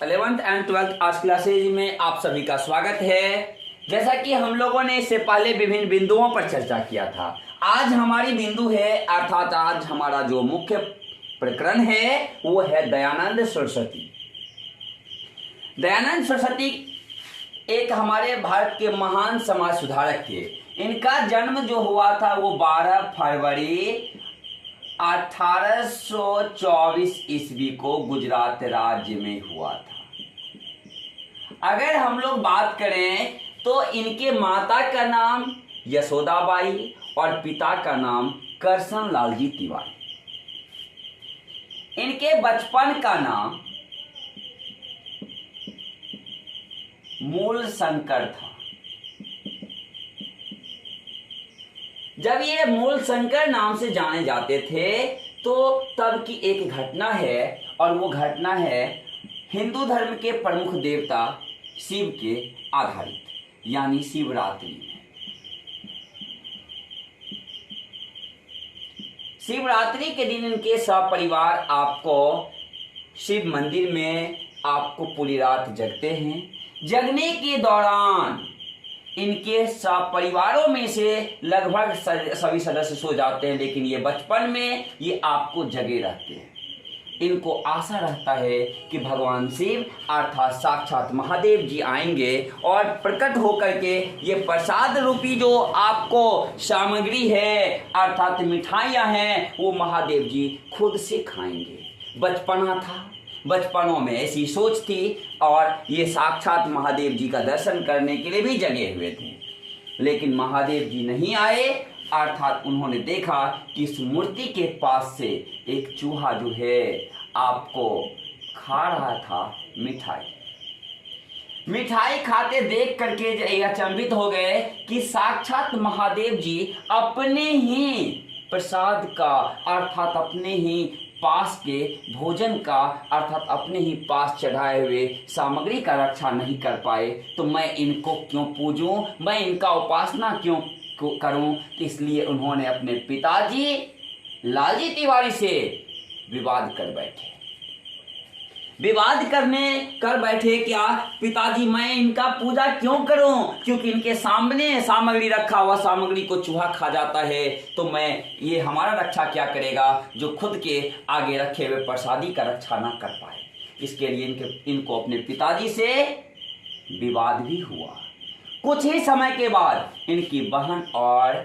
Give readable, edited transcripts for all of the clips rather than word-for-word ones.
11th and 12th arts classes में आप सभी का स्वागत है। जैसा कि हम लोगों ने इससे पहले विभिन्न बिंदुओं पर चर्चा किया था, आज हमारी बिंदु है अर्थात आज हमारा जो मुख्य प्रकरण है वो है दयानंद सरस्वती। दयानंद सरस्वती एक हमारे भारत के महान समाज सुधारक थे। इनका जन्म जो हुआ था वो 12 फरवरी 1824 ईस्वी को गुजरात राज्य में हुआ था। अगर हम लोग बात करें तो इनके माता का नाम यशोदाबाई और पिता का नाम करसन लाल जी तिवारी। इनके बचपन का नाम मूल शंकर था। जब ये मूल शंकर नाम से जाने जाते थे तो तब की एक घटना है और वो घटना है हिंदू धर्म के प्रमुख देवता शिव के आधारित, यानी शिवरात्रि। शिवरात्रि के दिन इनके सपरिवार आपको शिव मंदिर में आपको पूरी रात जगते हैं। जगने के दौरान इनके सपरिवारों में से लगभग सभी सदस्य सो जाते हैं, लेकिन ये बचपन में ये आपको जगे रहते हैं। इनको आशा रहता है कि भगवान शिव अर्थात साक्षात महादेव जी आएंगे और प्रकट होकर के ये प्रसाद रूपी जो आपको सामग्री है अर्थात मिठाइयाँ हैं वो महादेव जी खुद से खाएंगे। बचपना था, बचपनों में ऐसी सोच थी और ये साक्षात महादेव जी का दर्शन करने के लिए भी जगे हुए थे, लेकिन महादेव जी नहीं आए। अर्थात उन्होंने देखा कि इस मूर्ति के पास से एक चूहा जो है आपको खा रहा था मिठाई खाते देख करके ये अचंभित हो गए कि साक्षात महादेव जी अपने ही प्रसाद का अर्थात अपने ही पास के भोजन का अर्थात अपने ही पास चढ़ाए हुए सामग्री का रक्षा नहीं कर पाए, तो मैं इनको क्यों पूजूं, मैं इनका उपासना क्यों करूं। इसलिए उन्होंने अपने पिताजी लालजी तिवारी से विवाद कर बैठे क्या पिताजी मैं इनका पूजा क्यों करूं, क्योंकि इनके सामने सामग्री रखा हुआ सामग्री को चूहा खा जाता है, तो मैं ये हमारा रक्षा क्या करेगा जो खुद के आगे रखे हुए प्रसादी का रक्षा ना कर पाए। इसके लिए इनको अपने पिताजी से विवाद भी हुआ। कुछ ही समय के बाद इनकी बहन और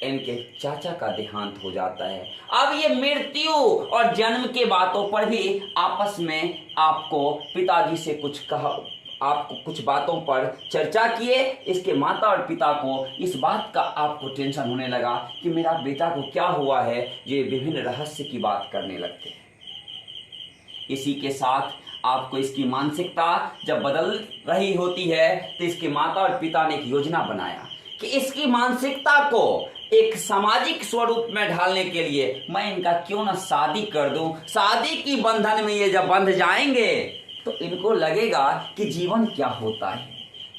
इनके चाचा का देहांत हो जाता है। अब ये मृत्यु और जन्म के बातों पर भी आपस में आपको पिताजी से आपको कुछ बातों पर चर्चा किए। इसके माता और पिता को इस बात का आपको टेंशन होने लगा कि मेरा बेटा को क्या हुआ है, ये विभिन्न रहस्य की बात करने लगते हैं। इसी के साथ आपको इसकी मानसिकता जब बदल रही होती है तो इसके माता और पिता ने एक योजना बनाया कि इसकी मानसिकता को एक सामाजिक स्वरूप में ढालने के लिए मैं इनका क्यों ना शादी कर दूं। शादी की बंधन में ये जब बंध जाएंगे तो इनको लगेगा कि जीवन क्या होता है,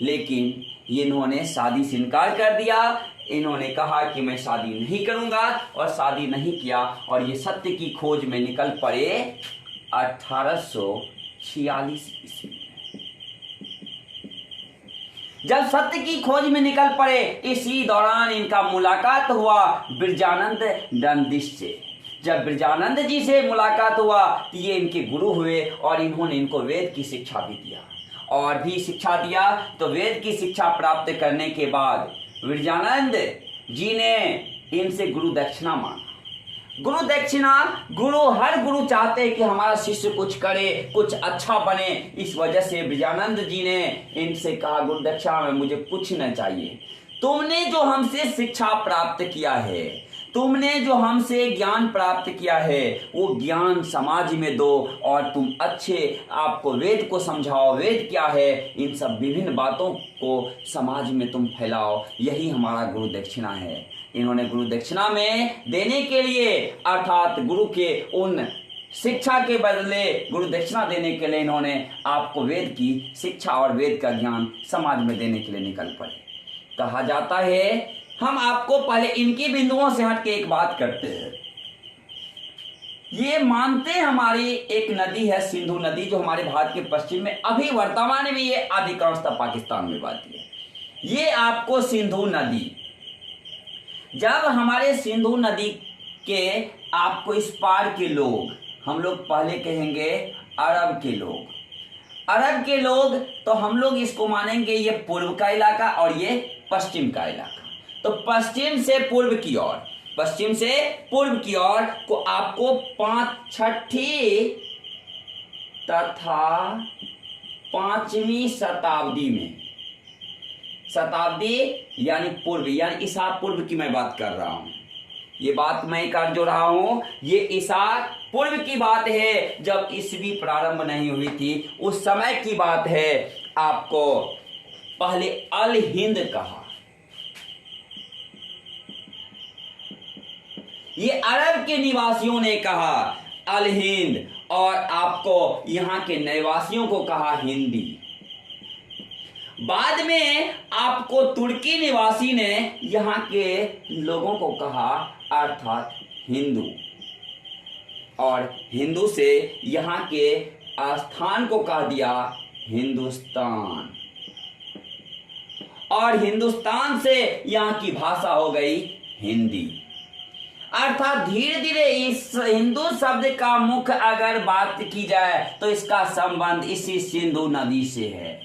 लेकिन इन्होंने शादी से इनकार कर दिया। इन्होंने कहा कि मैं शादी नहीं करूंगा और शादी नहीं किया और ये सत्य की खोज में निकल पड़े 1846 ईस्वी। जब सत्य की खोज में निकल पड़े इसी दौरान इनका मुलाकात हुआ बिरजानंद दंडिश से। जब बिरजानंद जी से मुलाकात हुआ तो ये इनके गुरु हुए और इन्होंने इनको वेद की शिक्षा भी दिया और भी शिक्षा दिया। तो वेद की शिक्षा प्राप्त करने के बाद बिरजानंद जी ने इनसे गुरु दक्षिणा मांगा। गुरु दक्षिणा, हर गुरु चाहते हैं कि हमारा शिष्य कुछ करे, कुछ अच्छा बने। इस वजह से बिरजानंद जी ने इनसे कहा गुरु दक्षिणा में मुझे कुछ न चाहिए, तुमने जो हमसे शिक्षा प्राप्त किया है, तुमने जो हमसे ज्ञान प्राप्त किया है वो ज्ञान समाज में दो और तुम अच्छे आपको वेद को समझाओ, वेद क्या है, इन सब विभिन्न बातों को समाज में तुम फैलाओ, यही हमारा गुरु दक्षिणा है। इन्होंने गुरु दक्षिणा में देने के लिए अर्थात गुरु के उन शिक्षा के बदले गुरु दक्षिणा देने के लिए इन्होंने आपको वेद की शिक्षा और वेद का ज्ञान समाज में देने के लिए निकल पड़े। कहा जाता है, हम आपको पहले इनकी बिंदुओं से हट के एक बात करते हैं। ये मानते हैं हमारी एक नदी है सिंधु नदी, जो हमारे भारत के पश्चिम में अभी वर्तमान में ये अधिकांशतः पाकिस्तान में बहती है। ये आपको सिंधु नदी, जब हमारे सिंधु नदी के आपको इस पार के लोग, हम लोग पहले कहेंगे अरब के लोग, अरब के लोग, तो हम लोग इसको मानेंगे ये पूर्व का इलाका और ये पश्चिम का इलाका। तो पश्चिम से पूर्व की ओर, पश्चिम से पूर्व की ओर को आपको 5वीं तथा 5वीं शताब्दी में, शताब्दी यानी पूर्व, यानी ईसा पूर्व की मैं बात कर रहा हूं, ये बात मैं कर जो रहा हूं ये ईसा पूर्व की बात है, जब ईसवी प्रारंभ नहीं हुई थी उस समय की बात है। आपको पहले अल हिंद कहा, ये अरब के निवासियों ने कहा अल हिंद, और आपको यहाँ के निवासियों को कहा हिंदी। बाद में आपको तुर्की निवासी ने यहाँ के लोगों को कहा अर्थात हिंदू, और हिंदू से यहाँ के स्थान को कह दिया हिंदुस्तान, और हिंदुस्तान से यहाँ की भाषा हो गई हिंदी। अर्थात धीरे धीरे इस हिंदू शब्द का मुख्य अगर बात की जाए तो इसका संबंध इसी सिंधु नदी से है,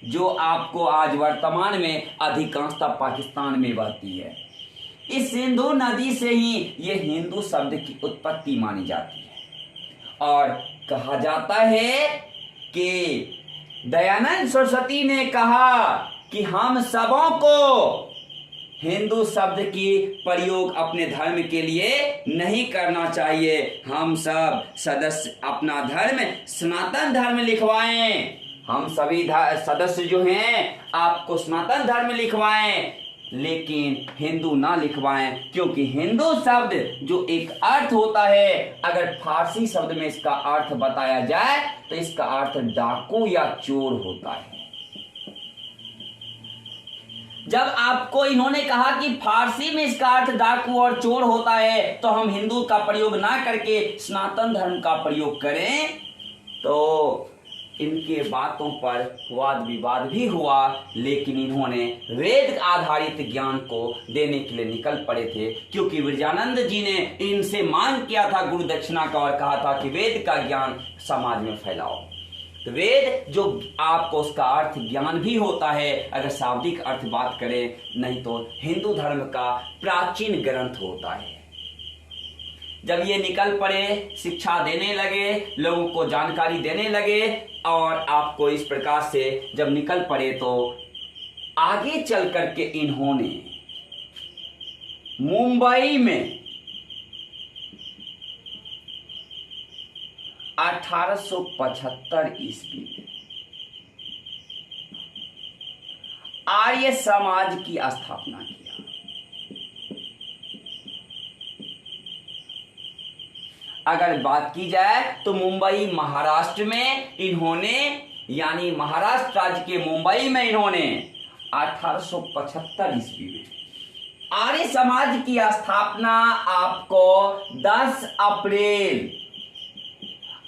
जो आपको आज वर्तमान में अधिकांशतः पाकिस्तान में बहती है। इस सिंधु नदी से ही ये हिंदू शब्द की उत्पत्ति मानी जाती है, और कहा जाता है कि दयानंद सरस्वती ने कहा कि हम सबों को हिंदू शब्द की प्रयोग अपने धर्म के लिए नहीं करना चाहिए, हम सब सदस्य अपना धर्म सनातन धर्म लिखवाएं, हम सभी सदस्य जो हैं आपको सनातन धर्म लिखवाएं, लेकिन हिंदू ना लिखवाएं, क्योंकि हिंदू शब्द जो एक अर्थ होता है, अगर फारसी शब्द में इसका अर्थ बताया जाए तो इसका अर्थ डाकू या चोर होता है। जब आपको इन्होंने कहा कि फारसी में इसका अर्थ डाकू और चोर होता है, तो हम हिंदू का प्रयोग ना करके सनातन धर्म का प्रयोग करें, तो इनके बातों पर वाद विवाद भी हुआ, लेकिन इन्होंने वेद आधारित ज्ञान को देने के लिए निकल पड़े थे, क्योंकि विरजानंद जी ने इनसे मांग किया था गुरु दक्षिणा का, और कहा था कि वेद का ज्ञान समाज में फैलाओ। तो वेद जो आपको उसका अर्थ ज्ञान भी होता है, अगर शाब्दिक अर्थ बात करें, नहीं तो हिंदू धर्म का प्राचीन ग्रंथ होता है। जब ये निकल पड़े, शिक्षा देने लगे, लोगों को जानकारी देने लगे, और आपको इस प्रकार से जब निकल पड़े, तो आगे चल करके इन्होंने मुंबई में 1875 ईस्वी में आर्य समाज की स्थापना किया। अगर बात की जाए तो मुंबई महाराष्ट्र में इन्होंने, यानी महाराष्ट्र राज्य के मुंबई में इन्होंने 1875 ईस्वी में आर्य समाज की स्थापना आपको 10 अप्रैल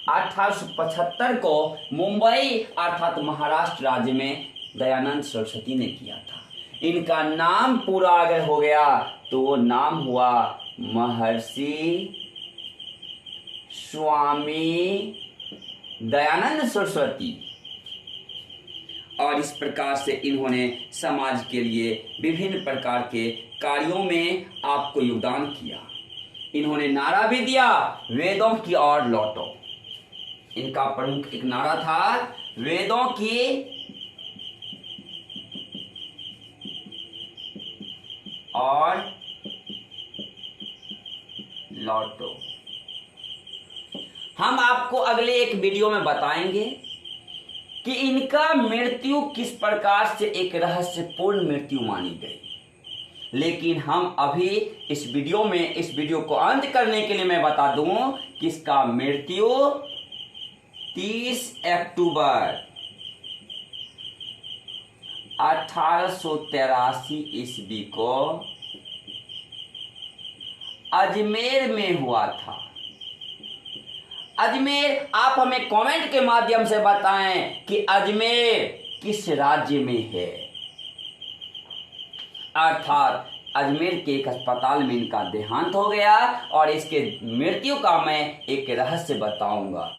1875 को मुंबई अर्थात महाराष्ट्र राज्य में दयानंद सरस्वती ने किया था। इनका नाम पूरा अगर हो गया तो वो नाम हुआ महर्षि स्वामी दयानंद सरस्वती, और इस प्रकार से इन्होंने समाज के लिए विभिन्न प्रकार के कार्यों में आपको योगदान किया। इन्होंने नारा भी दिया, वेदों की ओर लौटो। इनका प्रमुख एक नारा था, वेदों की और लौटो। हम आपको अगले एक वीडियो में बताएंगे कि इनका मृत्यु किस प्रकार से एक रहस्यपूर्ण मृत्यु मानी गई, लेकिन हम अभी इस वीडियो को अंत करने के लिए मैं बता दूं कि इसका मृत्यु 30 अक्टूबर 1883 ईस्वी को अजमेर में हुआ था। अजमेर, आप हमें कमेंट के माध्यम से बताएं कि अजमेर किस राज्य में है। अर्थात अजमेर के एक अस्पताल में इनका देहांत हो गया और इसके मृत्यु का मैं एक रहस्य बताऊंगा।